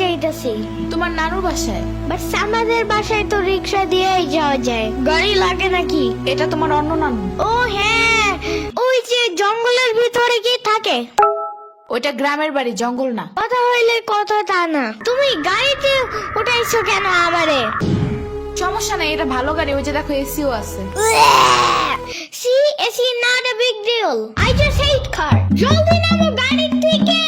যাইতাছি। তোমার নানুর বাসায়? বাট আমাদের বাসায় তো রিক্সা দিয়েই যাওয়া যায়, গাড়ি লাগে নাকি? এটা তোমার অন্য নানু। ও হ্যাঁ, ওই যে জঙ্গলের ভিতরে কি থাকে? ওইটা গ্রামের বাড়ি, জঙ্গল না। কথা হইলে কথা তা না। তুমি গাড়িতে উঠাইছো কেন আমারে? সমস্যা নাই, এটা ভালো গাড়ি। ওই যে দেখো এসিও আছে। See, it's not a big deal. I just hate car. জলদি নামো গাড়ি থেকে।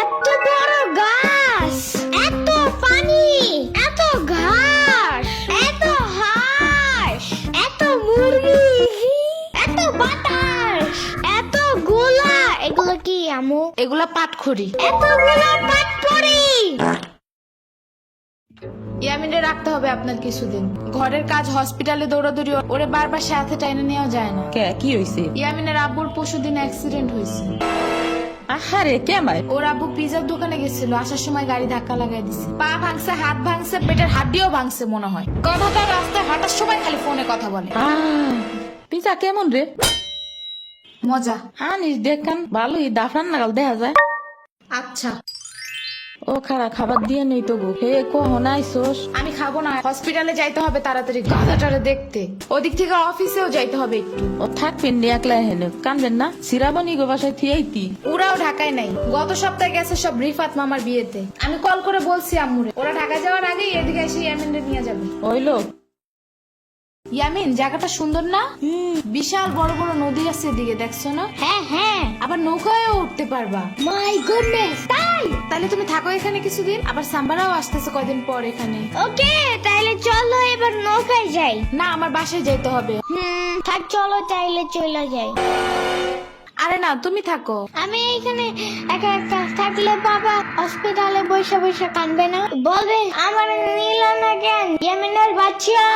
এত বড় গাছ, এত পানি, এত ঘাস, এত হাঁস, এত মুরগি, এত বাতাস, এত গোলা। এগুলো কি আমু? এগুলা পাটখড়ি। এতগুলো পাটপড়ি। ইয়ামিনে রাখতে হবে আপনার কিছুদিন। ঘরের কাজ, হসপিটালে দৌড়াদৌড়ি, ওরে বারবার সাথে টাইনে নেওয়া যায় না। কি হইছে? ইয়ামিনের আব্বুর পরশুদিন অ্যাক্সিডেন্ট হয়েছে। আহারে কেমাই? ওর আব্বু পিজার দোকানে গেছিল, আসার সময় গাড়ি ধাক্কা লাগাই দিছে। পা ভাঙছে, হাত ভাঙছে, পেটের হাড্ডিও ভাঙছে মনে হয়। কথাটা রাস্তায় হাঁটার সময় খালি ফোনে কথা বলে। পিজা কেমন রে? মজা। আনিস দেখান, ভালোই দাফরান নাগাল দেখা যায়। আচ্ছা, ও খারা খাবার দিয়ে নেই তো গো। হে কখন আইসোস? আমি খাবো না, হসপিটালে যাইতে হবে তাড়াতাড়ি গাধাটারে দেখতে। ওদিক থেকে অফিসেও যাইতে হবে একটু। ও থাকবেন নি একলা হেনে, কানবেন না? সিরাবনি গো বাসায় থিয়েইতি। ওরাও ঢাকায় নাই, গত সপ্তাহে গেছে সব রিফাত মামার বিয়েতে। আমি কল করে বলছি আম্মুরে, ওরা ঢাকা যাওয়ার আগেই এদিকে এসে ইয়ামিনরে নিয়ে যাবে। ওইলো ইয়ামিন, জায়গাটা সুন্দর না? বিশাল বড় বড় নদী আছে এদিকে, দেখছো না? হ্যাঁ হ্যাঁ। আবার নৌকায়ও উঠতে পারবা। মাই গুডনেস, তাই? তাহলে তুমি থাকো এখানে কিছুদিন, আবার সাম্বারাও আসতেছে কয়দিন পর এখানে। ওকে, তাইলে চলো এবার নৌকায় যাই। না, আমার বাসায় যেতে হবে। থাক, চলো তাইলে চলে যাই। আরে না, তুমি থাকো। আমি এখানে একা একা থাকলে বাবা হসপিটালে বসে বসে কানবে না? বলবে আমার নিল না কেন ইয়ামিনের বাচ্চা।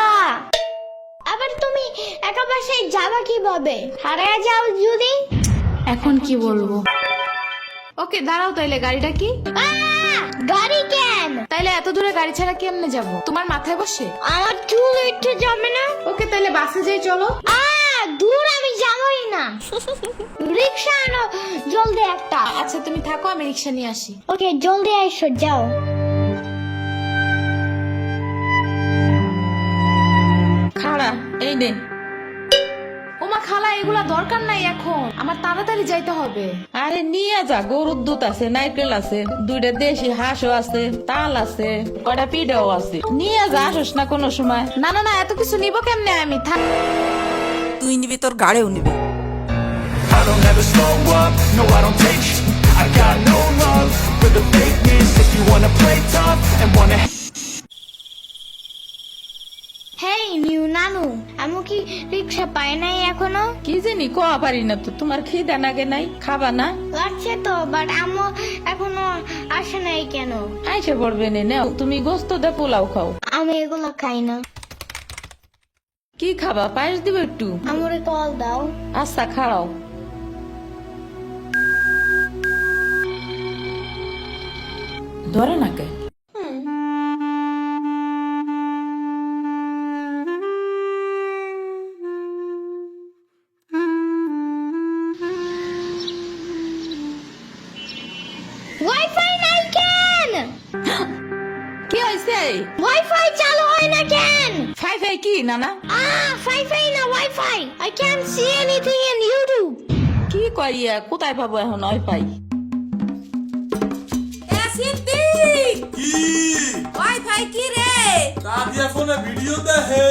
আবার তুমি একা বাসায় যাবা কিভাবে? হারিয়ে যাও যদি? এখন কি বলবো? ওকে দাঁড়াও, তাইলে গাড়িটা কি? গাড়ি কেন? তাইলে এত দূরে গাড়ি ছাড়া কেমনে যাব? তোমার মাথায় বসে? আমার চুল একটু জমে না? ওকে, তাইলে বাসে যাই, চলো। দূর আমি যাবই না। রিক্সা আনো জলদি একটা। আচ্ছা তুমি থাকো, আমি রিক্সা নিয়ে আসি। ওকে, জলদি আইসো, যাও। খাড়া এই নে। ওমা খালা, এগুলা দরকার নাই এখন, আমার তাড়াতাড়ি যাইতে হবে। আরে নিয়ে যা, গরুর দুধ আছে, নারকেল আছে, দুইটা দেশি হাঁসও আছে, তাল আছে, কয়টা পিঠাও আছে। নিয়ে যা, আসোস না কোনো সময়? না না না, এত কিছু নিব কেমনে আমি? থাক। তুই নিবি, তোর গাড়িও নিবি। I don't ever slow up, no I don't take sh- I got no love for the fakeness. If you wanna play tough and wanna hey new নানু, আমি কি রিক্সা পাই নাই এখনো? কি জানি কোয়া পারি না তো। তোমার খিদা নাগে নাই? খাবা না? লাগছে তো, বাট আমু এখনো আসে নাই কেন? আইসে পড়বে নে, নাও তুমি গোস্ত দে পোলাও খাও। আমি এগুলো খাই না। কি খাবা? পায়েস দিব একটু? আমরে কল দাও। আচ্ছা খাও। ধরে নাকে ওয়াইফাই নাই কেন? কি হয়েছে? ওয়াইফাই চালু হয় না কেন? ফাই ফাই কি নানা? ফাই না wifi. I can't see anything in YouTube. কি করিয়া কোথায় পাবো এখন ওয়াইফাই? ওয়াইফাই কি রে? দাদিয়া ফোনে ভিডিও দেখে।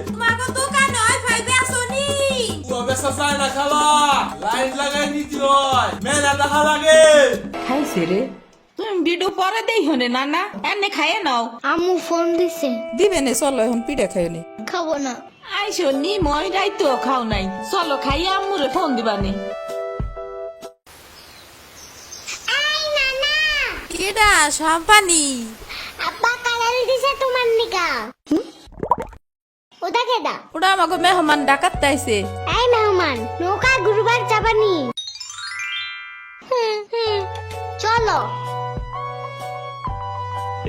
তোমাকে দোকানে ওয়াইফাই বেসনি? ও বেসা চায় না খালা, লাইট লাগাই নিতে হয়, মেলা দেখা লাগে। খাইছে রে? তুমি ভিডিও পরে দেই হনে নানা, এনে খাইয়ে নাও। আম্মু ফোন দিছে। দিবে নে, চলো এখন পিঠা খাই নি। খাবো না। আইসো নি, মই রাইতো খাও নাই। চলো খাইয়া আম্মুরে ফোন দিবানি। কেডা সম্পানি? আব্বা কালার দিছে তোমার নিকা। ওটা কেডা? ওটা আমাকে মেহমান ডাকাত তাইছে। এই মেহমান, নৌকা গুরুবার চাপানি। চলো।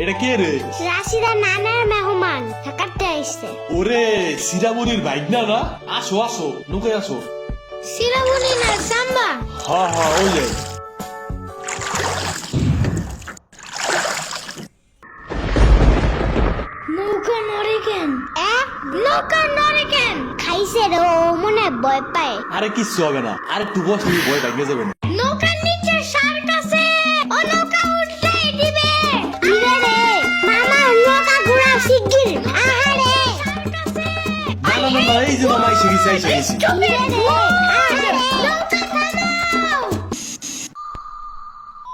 এটা কে রে? রাশিদা নানার মেহমান, থাকাতে আইছে। ওরে সিরামনির বাইক না না, আসো আসো নৌকায় আসো। সিরামনি না সাম্বা। হ্যাঁ হ্যাঁ ওই যে। নৌকা নড়ে কেন? নৌকা নড়ে কেন? খাইছে রে, ও মনে হয় ভয় পায়। আরে কিচ্ছু হবে না, আরে একটু বসে ভয় ভাঙে যাবে না। নৌকার নিচে শার্ক আছে, ও নৌকা উঠতে দিবে। ইরে রে মামা, নৌকা ঘোরা শিগগির। আহারে শার্ক আছে। না না না না, এই যে মামা এসে গেছে এসে গেছে। ইরে রে আহারে, নৌকা থামাও।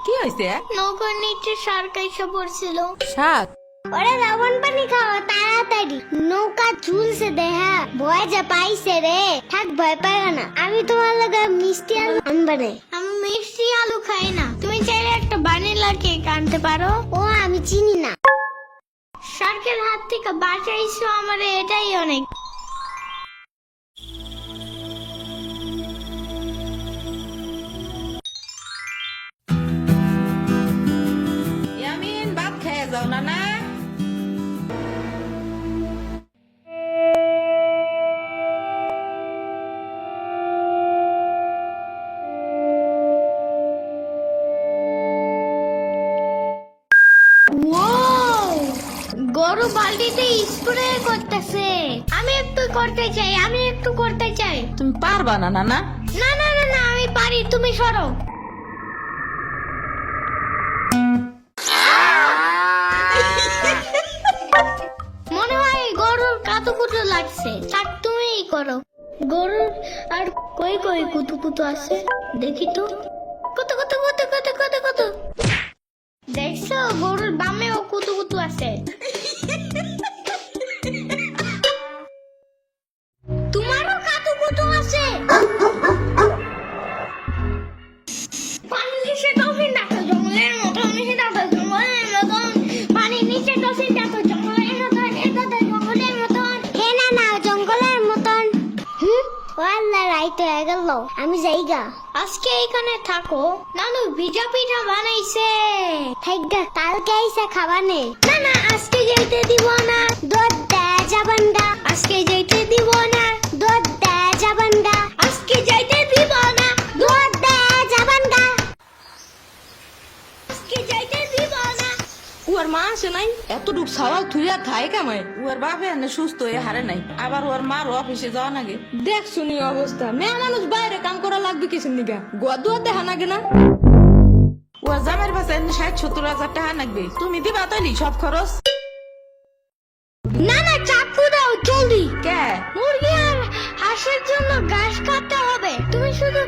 কি হয়েছে? নৌকার নিচে শার্ক এসে পড়ছিল। শাক ওরে লবণ পানি খাওয়া তাড়াতাড়ি, নৌকা ঝুলছে দেহা, ভয় যে পাইছে রে। থাক ভয় পাই না, আমি তোমার লগে মিষ্টি আলু আনবানে। আমি মিষ্টি আলু খাই না, তুমি চাইলে একটা ভ্যানিলা কেক আনতে পারো। ও আমি চিনি না। শার্কের হাত থেকে বাঁচাইছো আমারে, এটাই অনেক। ইয়ামিন ভাত খেয়ে যাও না না। গরু বালতিতে স্প্রে করতেছে। আমি একটু করতে চাই, আমি একটু করতে চাই। তুমি পারবা না না না। না না না না, আমি পারি, তুমি সরো। মনে হয় গরুর কাতুকুতু লাগছে, থাক তুমিই করো। গরুর আর কই কই কুতুকুতু আছে দেখি তো। কত কত কত কত কত কত, দেখছো গরুর বামেও কুতুকুতু আছে। তোমারও কাতুকুতু আছে। পানির নিচে ডলফিন দেখো জঙ্গলের মতন, নিচে দেখো জঙ্গলের মতন, পানির নিচে ডলফিন দেখো জঙ্গলের মতন, এটা তো জঙ্গলের মতন। হে না না, জঙ্গলের মতন। ওয়াল্লা রাইট হয়ে গেল, আমি যাইগা। আজকে এখানে থাকো, নানু ভিজা পিঠা বানাইছে। থাইগা, কালকে আইসা খাবানে। না না, আজকে যাইতে দিব না, দুধ দেয়া যাবান্ডা। আজকে যাইতে দিব না, দুধ দেয়া যাবান্ডা। আজকে যাইতে দিব না, দুধ দেয়া যাবান্ডা। আজকে যাইতে দিব না। ওর মা আসে নাই, এতটুক সওয়াল থুইয়া থাই কামাই। ওর বাপে এনে সুস্থ হয়ে হারে নাই, আবার ওর মার অফিসে যাওয়া নাগে। দেখ শুনি অবস্থা, মেয়ে মানুষ বাইরে কাম করা লাগবে কিছু নিগা, গোয়া দুয়া দেখা নাগে না। ওর জামের পাশে 60-70 হাজার টাকা লাগবে, তুমি দিবা তাইলি সব খরচ। না না, চাকু দাও জলদি। কে? মুরগি আর হাঁসের জন্য ঘাস কাটতে হবে, তুমি শুধু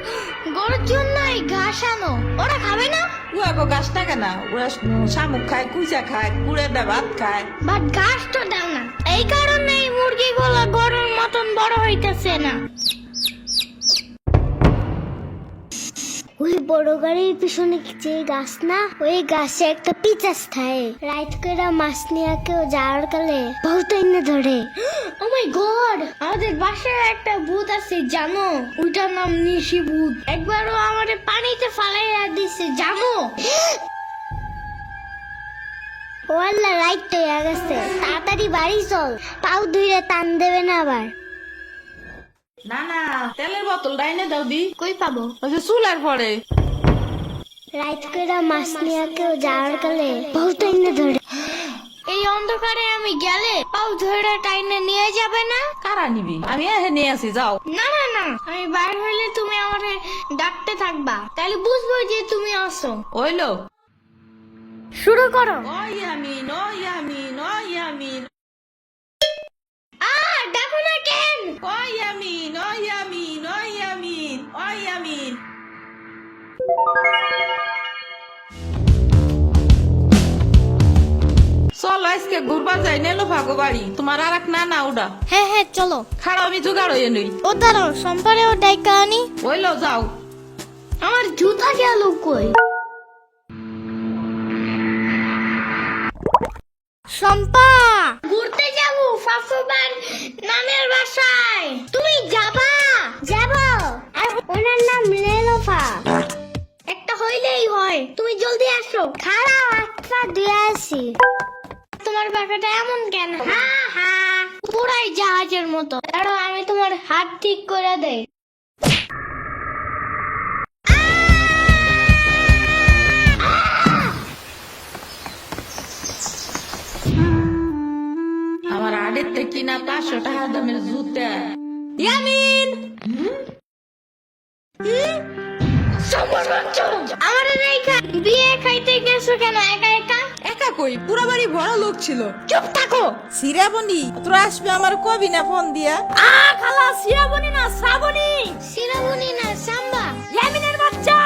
গরুর জন্যই ঘাস আনো। ওরা খাবে না? ও আগো গাছ টাকা না, ওরা শামুক খায়, কুচা খায়, কুড়ে ভাত খায়। বাট ঘাস তো দাও না, এই কারণে মুরগিগুলো গরুর মতন বড় হইতেছে না। ওই বড় গাড়ির পিছনে যে গাছ না, ওই গাছে একটা পিচাস থাকে। রাইট করে মাছ নিয়ে কেউ যাওয়ার কালে বহুত এনে ধরে। ও মাই গড, আমাদের বাসায় একটা ভূত আছে জানো, ওইটার নাম নিশি ভূত। একবারও আমাদের পানিতে ফালাইয়া দিছে জানো। ওয়াল্লা রাইট হয়ে গেছে, তাড়াতাড়ি বাড়ি চল, পাও ধুইরে টান দেবে না আবার। না না, তেলের বোতল ডাইনে দাও দি। কই পাবো? ওই যে চুলার পরে। রাইট করে মাছ নিয়ে কেউ যাওয়ার কালে বহুত এনে ধরে। এই অন্ধকারে আমি গেলে পাও ধরে টাইনে নিয়ে যাবে না? কারা নিবি? আমি এহে নিয়ে আসি, যাও। না না না, আমি বাইর হইলে তুমি আমারে ডাকতে থাকবা, তাহলে বুঝবো যে তুমি আসো। ওইলো শুরু করো। ও ইয়ামিন, ও ইয়ামিন, ও ইয়ামিন, ডাকো না কেন? ও ইয়ামিন, ও ইয়ামিন, ও ইয়ামিন, ও ইয়ামিন। চলো আজকে ঘুরবা যাই, নেলো ভাগো বাড়ি। তোমার আর এক না না ওটা হ্যাঁ হ্যাঁ চলো। খাড়া, আমি জোগাড় হয়ে নই। ও দাঁড়াও, সম্পারেও ডাইকা আনি। ওইলো যাও। আমার জুতা গেল কই? শম্পা, ঘুরতে যাবো ফাফুবার নানের বাসায়। তুমি যাবা? যাবো। আর ওনার নাম লেলোফা। একটা হইলেই হয়, তুমি জলদি আসো। খারাপ, আচ্ছা দিয়ে আসি। তোমার বাসাটা এমন কেন? হা হা, ও পুরাই জাহাজের মতো। দাঁড়াও, আমি তোমার হাত ঠিক করে দেই। আমার আড়ের থেকে কিনা 500 টাকা দামের জুতা। ইয়ামিন আমার রেখা বিয়ে খাইতে গেছো কেন একা একা? একা কই, পুরা বাড়ি ভরা লোক ছিল। চুপ থাকো। সিরাবনি তোরা আসবে আমার কবি না ফোন দিয়া? খালা সিরাবনি না শ্রাবণী, সিরামুনি না সাম্বা। ইয়ামিনের বাচ্চা।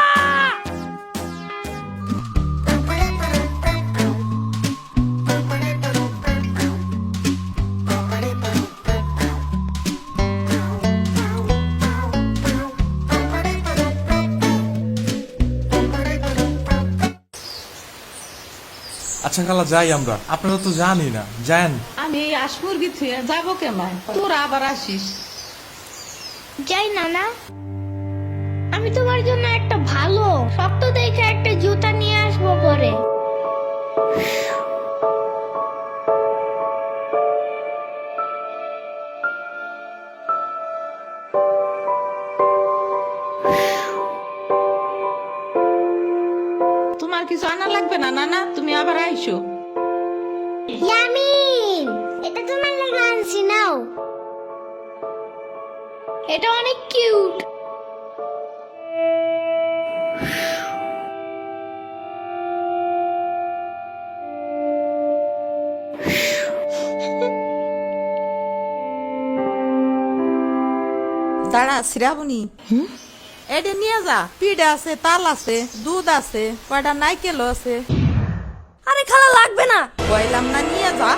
আচ্ছা খালা যাই আমরা, আপনারা তো জানি না, যান। আমি এই আসমুরগি থুয়ে যাবো কেমন, তোরা আবার আসিস। যাই না না, আমি তোমার জন্য একটা ভালো শক্ত দেখে একটা জুতা নিয়ে আসবো পরে। তোমার কিছু আনা লাগবে না নানা, তুমি আবার আইসো। ইয়ামিন, এটা তোমার লাগা আনছি, নাও। এটা অনেক কিউট। দাঁড়া শ্রাবণী, এটা নিয়ে যা। পিঠা আছে, তাল আছে, দুধ আছে, কয়টা নাইকেলও আছে। আরে খালা লাগবে না। কইলাম না নিয়ে যা।